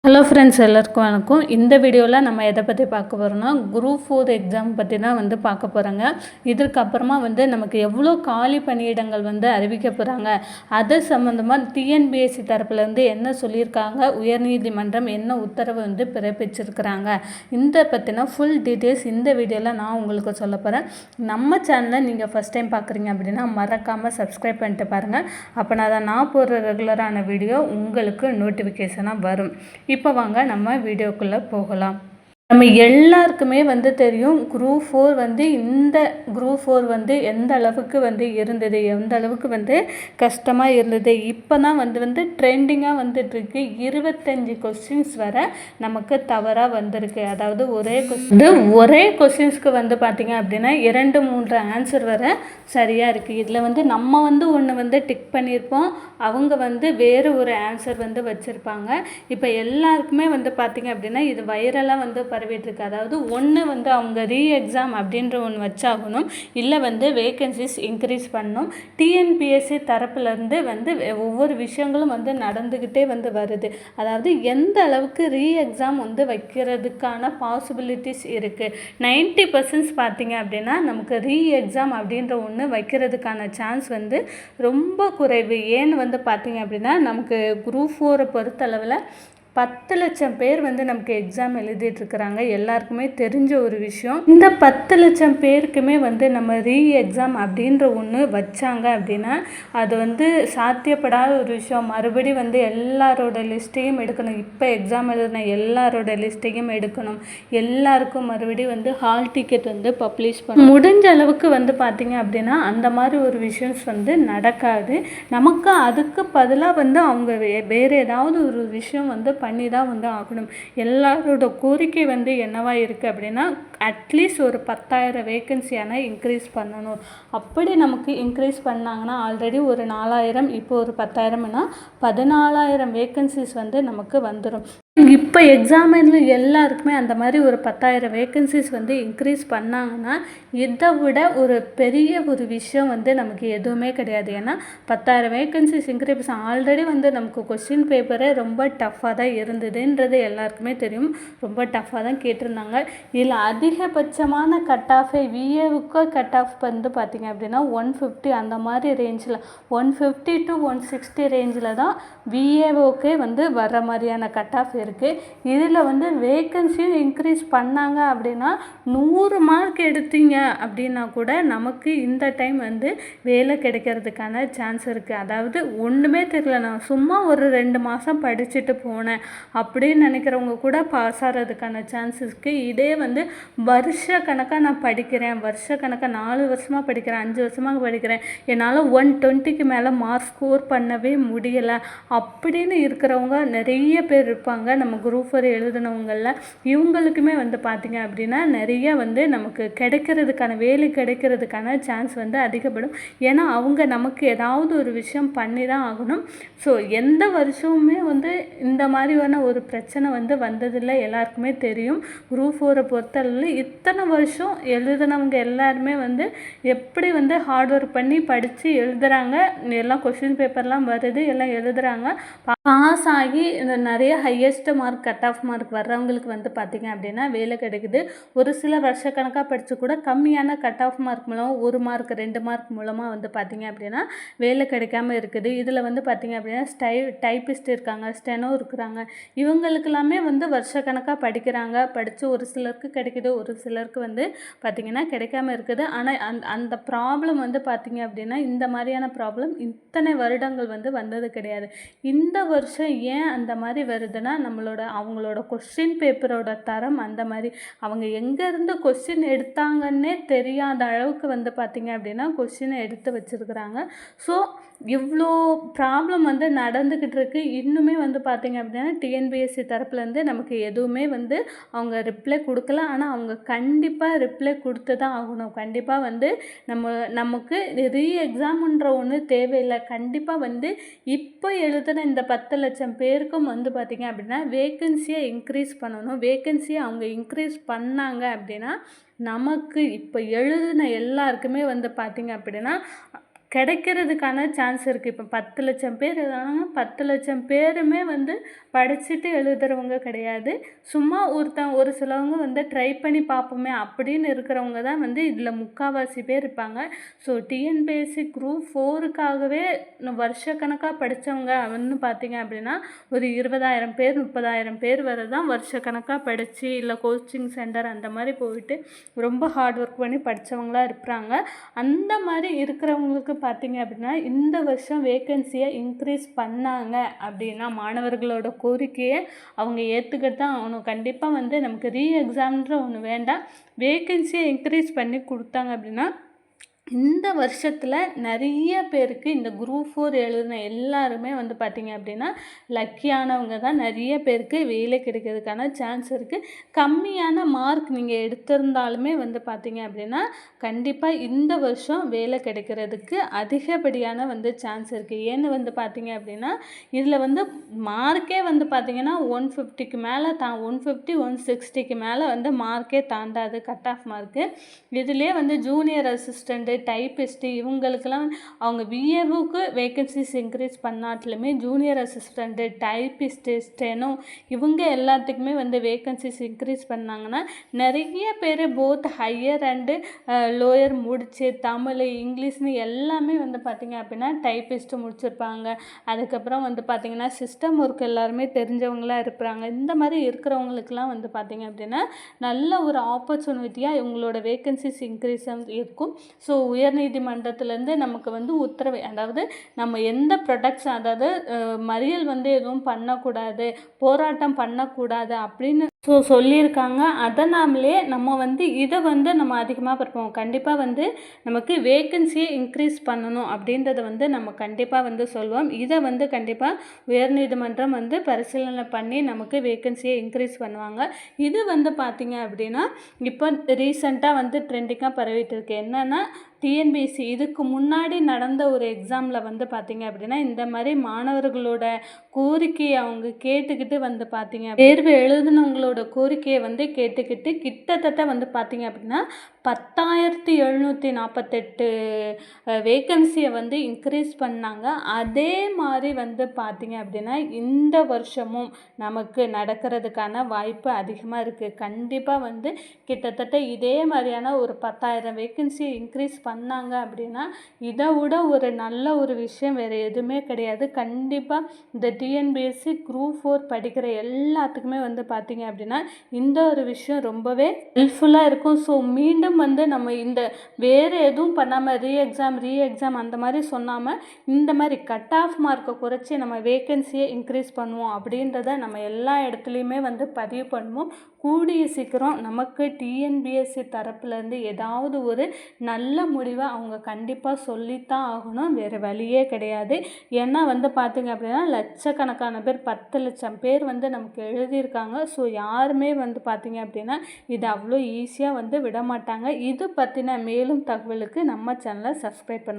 Hello friends, எல்லாருக்கும் வணக்கம். இந்த வீடியோவில் நம்ம எதை பற்றி பார்க்க போகிறோம்னா குரூப் 4 எக்ஸாம் பற்றி தான் பார்க்க போகிறோங்க. இதற்கப்புறமா நமக்கு எவ்வளோ காலி பணியிடங்கள் அறிவிக்க போகிறாங்க, அது சம்மந்தமாக டிஎன்பிஎஸ்சி தரப்புலேருந்து என்ன சொல்லியிருக்காங்க, உயர்நீதிமன்றம் என்ன உத்தரவு பிறப்பிச்சிருக்கிறாங்க, இந்த பற்றின ஃபுல் டீட்டெயில்ஸ் இந்த வீடியோவில் நான் உங்களுக்கு சொல்ல போகிறேன். நம்ம சேனலை நீங்கள் ஃபஸ்ட் டைம் பார்க்குறீங்க அப்படின்னா மறக்காமல் சப்ஸ்கிரைப் பண்ணிட்டு பாருங்கள். அப்போனா தான் நான் போடுற ரெகுலரான வீடியோ உங்களுக்கு நோட்டிஃபிகேஷனாக வரும். இப்போ வாங்க நம்ம வீடியோக்குள்ளே போகலாம். நம்ம எல்லாருக்குமே தெரியும் குரூப் 4 இந்த குரூப் 4 எந்த அளவுக்கு இருந்தது, எந்த அளவுக்கு கஷ்டமாக இருந்தது. இப்போ தான் ட்ரெண்டிங்காக வந்துட்டுருக்கு. 25 கொஸ்டின்ஸ் வர நமக்கு தவறாக வந்திருக்கு. அதாவது ஒரே கொஸ்டின்ஸ்க்கு பார்த்திங்க அப்படின்னா 2-3 ஆன்சர் வர சரியாக இருக்குது. இதில் நம்ம ஒன்று டிக் பண்ணியிருப்போம், அவங்க வேறு ஒரு ஆன்சர் வச்சுருப்பாங்க. இப்போ எல்லாருக்குமே பார்த்திங்க அப்படின்னா இது வைரலாக பரவிட்டுருக்கு. அதாவது ஒன்று அவங்க எக்ஸாம் அப்படின்ற ஒன்று வச்சாகணும், இல்லை வேகன்சிஸ் இன்க்ரீஸ் பண்ணணும். டிஎன்பிஎஸ்சி தரப்புலேருந்து ஒவ்வொரு விஷயங்களும் நடந்துக்கிட்டே வருது. அதாவது எந்த அளவுக்கு எக்ஸாம் வைக்கிறதுக்கான பாசிபிலிட்டிஸ் இருக்குது. 90% பார்த்திங்க அப்படின்னா நமக்கு எக்ஸாம் அப்படின்ற ஒன்று வைக்கிறதுக்கான சான்ஸ் ரொம்ப குறைவு. ஏன்னு பார்த்திங்க அப்படின்னா நமக்கு குரூப் 4 பொறுத்தளவில் 10 லட்சம் பேர் நமக்கு எக்ஸாம் எழுதிட்டுருக்குறாங்க. எல்லாருக்குமே தெரிஞ்ச ஒரு விஷயம். இந்த 10 லட்சம் பேருக்குமே நம்ம எக்ஸாம் அப்படின்ற ஒன்று வச்சாங்க அப்படின்னா அது சாத்தியப்படாத ஒரு விஷயம். மறுபடி எல்லாரோட லிஸ்ட்டையும் எடுக்கணும். இப்போ எக்ஸாம் எழுதின எல்லாரோட லிஸ்ட்டையும் எடுக்கணும். எல்லாருக்கும் மறுபடி ஹால் டிக்கெட் பப்ளிஷ் பண்ணணும். முடிஞ்ச அளவுக்கு பார்த்திங்க அப்படின்னா அந்த மாதிரி ஒரு விஷயம்ஸ் நடக்காது. நமக்கு அதுக்கு பதிலாக அவங்க வேறு ஏதாவது ஒரு விஷயம் பண்ணி தான் ஆகணும். எல்லாரோட கோரிக்கை என்னவா இருக்குது அப்படின்னா அட்லீஸ்ட் ஒரு 10,000 வேக்கன்சியான இன்க்ரீஸ் பண்ணணும். அப்படி நமக்கு இன்க்ரீஸ் பண்ணாங்கன்னா ஆல்ரெடி ஒரு 4,000, இப்போ ஒரு 10,000னா 14,000 வேக்கன்சிஸ் நமக்கு வந்துடும். இப்போ எக்ஸாமில் எல்லாருக்குமே அந்த மாதிரி ஒரு 10,000 வேக்கன்சிஸ் இன்க்ரீஸ் பண்ணாங்கன்னா இதை விட ஒரு பெரிய ஒரு விஷயம் நமக்கு எதுவுமே கிடையாது. ஏன்னா 10,000 வேக்கன்சிஸ் இன்க்ரீஸ் ஆல்ரெடி நமக்கு கொஸ்டின் பேப்பரே ரொம்ப டஃப்பாக தான் இருந்ததுன்றது எல்லாருக்குமே தெரியும். ரொம்ப டஃப்பாக தான் கேட்டிருந்தாங்க. இதில் அதிகபட்சமான கட் ஆஃபை விஏவுக்கு கட் ஆஃப் பார்த்திங்க அப்படின்னா 150 அந்த மாதிரி ரேஞ்சில் 150 to 160 ரேஞ்சில் தான் விஏஓக்கே வர்ற மாதிரியான கட் ஆஃப் இருக்குது. இதில் வேக்கன்சியும் இன்க்ரீஸ் பண்ணாங்க அப்படின்னா 100 மார்க் எடுத்தீங்க அப்படின்னா கூட நமக்கு இந்த டைம் வேலை கிடைக்கிறதுக்கான சான்ஸ் இருக்குது. அதாவது ஒன்றுமே தெரியல, நான் சும்மா ஒரு 2 மாதம் படிச்சுட்டு போனேன் அப்படின்னு நினைக்கிறவங்க கூட பாஸ் ஆகிறதுக்கான சான்ஸ் இருக்குது. இதே வருஷ கணக்காக நான் படிக்கிறேன், வருஷ கணக்காக 4 வருஷமாக படிக்கிறேன், 5 வருஷமாக படிக்கிறேன், என்னால் 120க்கு மேலே மார்க் ஸ்கோர் பண்ணவே முடியலை அப்படின்னு இருக்கிறவங்க நிறைய பேர் இருப்பாங்க. நம்ம குரூப் 4 எழுதினவங்களில் இவங்களுக்குமே பார்த்திங்க அப்படின்னா நிறைய நமக்கு கிடைக்கிறதுக்கான வேலை கிடைக்கிறதுக்கான சான்ஸ் அதிகப்படும். ஏன்னா அவங்க நமக்கு ஏதாவது ஒரு விஷயம் பண்ணி தான் ஆகணும். ஸோ எந்த வருஷமுமே இந்த மாதிரியான ஒரு பிரச்சனை வந்ததில்லை. எல்லாருக்குமே தெரியும். குரூப் 4 பொறுத்தளவில் இத்தனை வருஷம் எழுதினவங்க எல்லாருமே எப்படி ஹார்ட் ஒர்க் பண்ணி படித்து எழுதுகிறாங்க. எல்லாம் கொஸ்டின் பேப்பர்லாம் வருது, எல்லாம் எழுதுகிறாங்க. பாஸ் ஆகி இந்த நிறைய highest mark cut off mark வர்றவங்களுக்கு பார்த்திங்க அப்படின்னா வேலை கிடைக்குது. ஒரு சில வருஷக்கணக்காக படித்து கூட கம்மியான கட் ஆஃப் மார்க் மூலம் 1 மார்க் 2 மார்க் மூலமாக பார்த்திங்க அப்படின்னா வேலை கிடைக்காம இருக்குது. இதில் பார்த்திங்க அப்படின்னா டைப்பிஸ்ட் இருக்காங்க, ஸ்டெனோ இருக்கிறாங்க. இவங்களுக்கெல்லாமே வருஷக்கணக்காக படிக்கிறாங்க. படித்து ஒரு சிலருக்கு கிடைக்குது, ஒரு சிலருக்கு பார்த்திங்கன்னா கிடைக்காம இருக்குது. ஆனால் அந்த ப்ராப்ளம் பார்த்திங்க அப்படின்னா இந்த மாதிரியான ப்ராப்ளம் இத்தனை வருடங்கள் வந்தது கிடையாது. இந்த வருஷம் ஏன் அந்த மாதிரி வருதுன்னா அவங்களோட கொஸ்டின் பேப்பரோட தரம் அந்த மாதிரி. அவங்க எங்கேருந்து கொஸ்டின் எடுத்தாங்கன்னே தெரியாத அளவுக்கு பார்த்திங்க அப்படின்னா கொஸ்டினை எடுத்து வச்சுருக்குறாங்க. ஸோ இவ்வளோ ப்ராப்ளம் நடந்துக்கிட்டு இருக்குது. இன்னுமே பார்த்திங்க அப்படின்னா டிஎன்பிஎஸ்சி தரப்புலேருந்து நமக்கு எதுவுமே அவங்க ரிப்ளை கொடுக்கல. ஆனால் அவங்க கண்டிப்பாக ரிப்ளை கொடுத்து தான் ஆகணும். கண்டிப்பாக நமக்கு எக்ஸாமுன்ற ஒன்று தேவையில்லை. கண்டிப்பாக இப்போ எழுதுன இந்த 10 லட்சம் பேருக்கும் பார்த்திங்க அப்படின்னா வேக்கன்சியை இன்க்ரீஸ் பண்ணணும். வேக்கன்சியை அவங்க இன்க்ரீஸ் பண்ணாங்க அப்படின்னா நமக்கு இப்போ எழுதின எல்லாருக்குமே பார்த்திங்க அப்படின்னா கிடைக்கிறதுக்கான சான்ஸ் இருக்குது. இப்போ 10,00,000 பேர் எழுதுனாங்கன்னா 10,00,000 பேருமே வந்து படிச்சுட்டு எழுதுறவங்க கிடையாது. சும்மா ஒரு சிலவங்க வந்து ட்ரை பண்ணி பார்ப்போமே அப்படின்னு இருக்கிறவங்க தான் வந்து இதில் முக்கால்வாசி பேர் இருப்பாங்க. ஸோ டிஎன்பிஎஸ்சி குரூப் 4க்காகவே வருஷக்கணக்காக படித்தவங்க வந்து பார்த்திங்க அப்படின்னா ஒரு 20,000 பேர் 30,000 பேர் வரை தான் வருஷக்கணக்காக படித்து இல்லை கோச்சிங் சென்டர் அந்த மாதிரி போயிட்டு ரொம்ப ஹார்ட் ஒர்க் பண்ணி படித்தவங்களாம் இருக்கிறாங்க. அந்த மாதிரி இருக்கிறவங்களுக்கு பார்த்திங்க அப்படின்னா இந்த வருஷம் வேக்கன்சியை இன்க்ரீஸ் பண்ணாங்க அப்படின்னா மாணவர்களோட கோரிக்கையை அவங்க ஏற்றுக்கிட்டு தான் ஆகணும். கண்டிப்பாக வந்து நமக்கு எக்ஸாம்ன்ற ஒன்று வேண்டாம், வேக்கன்சியை இன்க்ரீஸ் பண்ணி கொடுத்தாங்க அப்படின்னா இந்த வருஷத்தில் நிறைய பேருக்கு இந்த குரூப் 4 எழுதின எல்லாருமே வந்து பார்த்திங்க அப்படின்னா லக்கியானவங்க தான். நிறைய பேருக்கு வேலை கிடைக்கிறதுக்கான சான்ஸ் இருக்குது. கம்மியான மார்க் நீங்கள் எடுத்திருந்தாலுமே வந்து பார்த்திங்க அப்படின்னா கண்டிப்பாக இந்த வருஷம் வேலை கிடைக்கிறதுக்கு அதிகப்படியான வந்து சான்ஸ் இருக்குது. ஏன்னு வந்து பார்த்திங்க அப்படின்னா இதில் வந்து மார்க்கே வந்து பார்த்திங்கன்னா 150க்கு மேலே 150 160க்கு மேலே வந்து மார்க்கே தாண்டாது கட் ஆஃப் மார்க்கு. இதுலேயே வந்து ஜூனியர் அசிஸ்டண்ட்டு டைப்பிஸ்ட்டு இவங்களுக்கெல்லாம் அவங்க பிஏவுக்கு வேக்கன்சிஸ் இன்க்ரீஸ் பண்ணாட்டிலுமே ஜூனியர் அசிஸ்டண்ட்டு டைப்பிஸ்ட்டு ஸ்டெனோ இவங்க எல்லாத்துக்குமே வந்து வேக்கன்சிஸ் இன்க்ரீஸ் பண்ணாங்கன்னா நிறைய பேர் போத் ஹையர் அண்டு லோயர் முடிச்சு தமிழ் இங்கிலீஷ்னு எல்லாமே வந்து பார்த்திங்க அப்படின்னா டைப்பிஸ்ட்டு முடிச்சிருப்பாங்க. அதுக்கப்புறம் வந்து பார்த்திங்கன்னா சிஸ்டம் ஒர்க் எல்லாருமே தெரிஞ்சவங்களாக இருக்கிறாங்க. இந்த மாதிரி இருக்கிறவங்களுக்கெல்லாம் வந்து பார்த்திங்க அப்படின்னா நல்ல ஒரு ஆப்பர்ச்சுனிட்டியாக இவங்களோட வேக்கன்சிஸ் இன்க்ரீஸ் இருக்கும். ஸோ உயர்நீதிமன்றத்திலேருந்து நமக்கு வந்து உத்தரவு, அதாவது நம்ம எந்த ப்ரொடக்ஷன், அதாவது மறியல் வந்து எதுவும் பண்ணக்கூடாது, போராட்டம் பண்ணக்கூடாது அப்படின்னு சொல்லியிருக்காங்க. அதனாலே நம்ம வந்து இதை வந்து நம்ம அதிகமாக பார்ப்போம். கண்டிப்பாக வந்து நமக்கு வேக்கன்சியை இன்க்ரீஸ் பண்ணணும் அப்படின்றத வந்து நம்ம கண்டிப்பாக வந்து சொல்லுவோம். இதை வந்து கண்டிப்பாக உயர்நீதிமன்றம் வந்து பரிசீலனை பண்ணி நமக்கு வேக்கன்சியை இன்க்ரீஸ் பண்ணுவாங்க. இது வந்து பார்த்திங்க அப்படின்னா இப்போ ரீசெண்டாக வந்து ட்ரெண்டிங்காக பரவிட்டு இருக்கு. என்னென்னா டிஎன்பிஎஸ்சி இதுக்கு முன்னாடி நடந்த ஒரு எக்ஸாமில் வந்து பார்த்திங்க அப்படின்னா இந்த மாதிரி மாணவர்களோட கோரிக்கையை அவங்க கேட்டுக்கிட்டு வந்து பார்த்திங்க தேர்வு எழுதினவங்களோட கோரிக்கையை வந்து கேட்டுக்கிட்டு கிட்டத்தட்ட வந்து பார்த்திங்க அப்படின்னா 10,748 வேக்கன்சியை வந்து இன்க்ரீஸ் பண்ணாங்க. அதே மாதிரி வந்து பார்த்திங்க அப்படின்னா இந்த வருஷமும் நமக்கு நடக்கிறதுக்கான வாய்ப்பு அதிகமாக இருக்குது. கண்டிப்பாக வந்து கிட்டத்தட்ட இதே மாதிரியான ஒரு 10,000 வேக்கன்சியை இன்க்ரீஸ் பண்ணாங்க அப்படின்னா இதை விட ஒரு நல்ல ஒரு விஷயம் வேறு எதுவுமே கிடையாது. கண்டிப்பாக இந்த டிஎன்பிஎஸ்சி குரூப் 4 படிக்கிற எல்லாத்துக்குமே வந்து பார்த்திங்க அப்படின்னா இந்த ஒரு விஷயம் ரொம்பவே ஹெல்ப்ஃபுல்லாக இருக்கும். ஸோ மீண்டும் வந்து நம்ம இந்த வேறு எதுவும் பண்ணாமல் ரீ எக்ஸாம் அந்த மாதிரி சொன்னாமல் இந்த மாதிரி கட் ஆஃப் மார்க்கை குறைச்சி நம்ம வேக்கன்சியை இன்க்ரீஸ் பண்ணுவோம் அப்படின்றத நம்ம எல்லா இடத்துலையுமே வந்து பதிவு பண்ணுவோம். கூடிய சீக்கிரம் நமக்கு டிஎன்பிஎஸ்சி தரப்புலேருந்து ஏதாவது ஒரு நல்ல முடிவை அவங்க கண்டிப்பாக சொல்லித்தான் ஆகணும், வேறு வழியே கிடையாது. ஏன்னா வந்து பார்த்திங்க அப்படின்னா லட்சக்கணக்கான பேர் 10,00,000 பேர் வந்து நமக்கு எழுதியிருக்காங்க. ஸோ யாருமே வந்து பார்த்திங்க அப்படின்னா இது அவ்வளோ ஈஸியாக வந்து விட மாட்டாங்க. இது பற்றின மேலும் தகவலுக்கு நம்ம சேனலை சப்ஸ்கிரைப் பண்ணுங்கள்.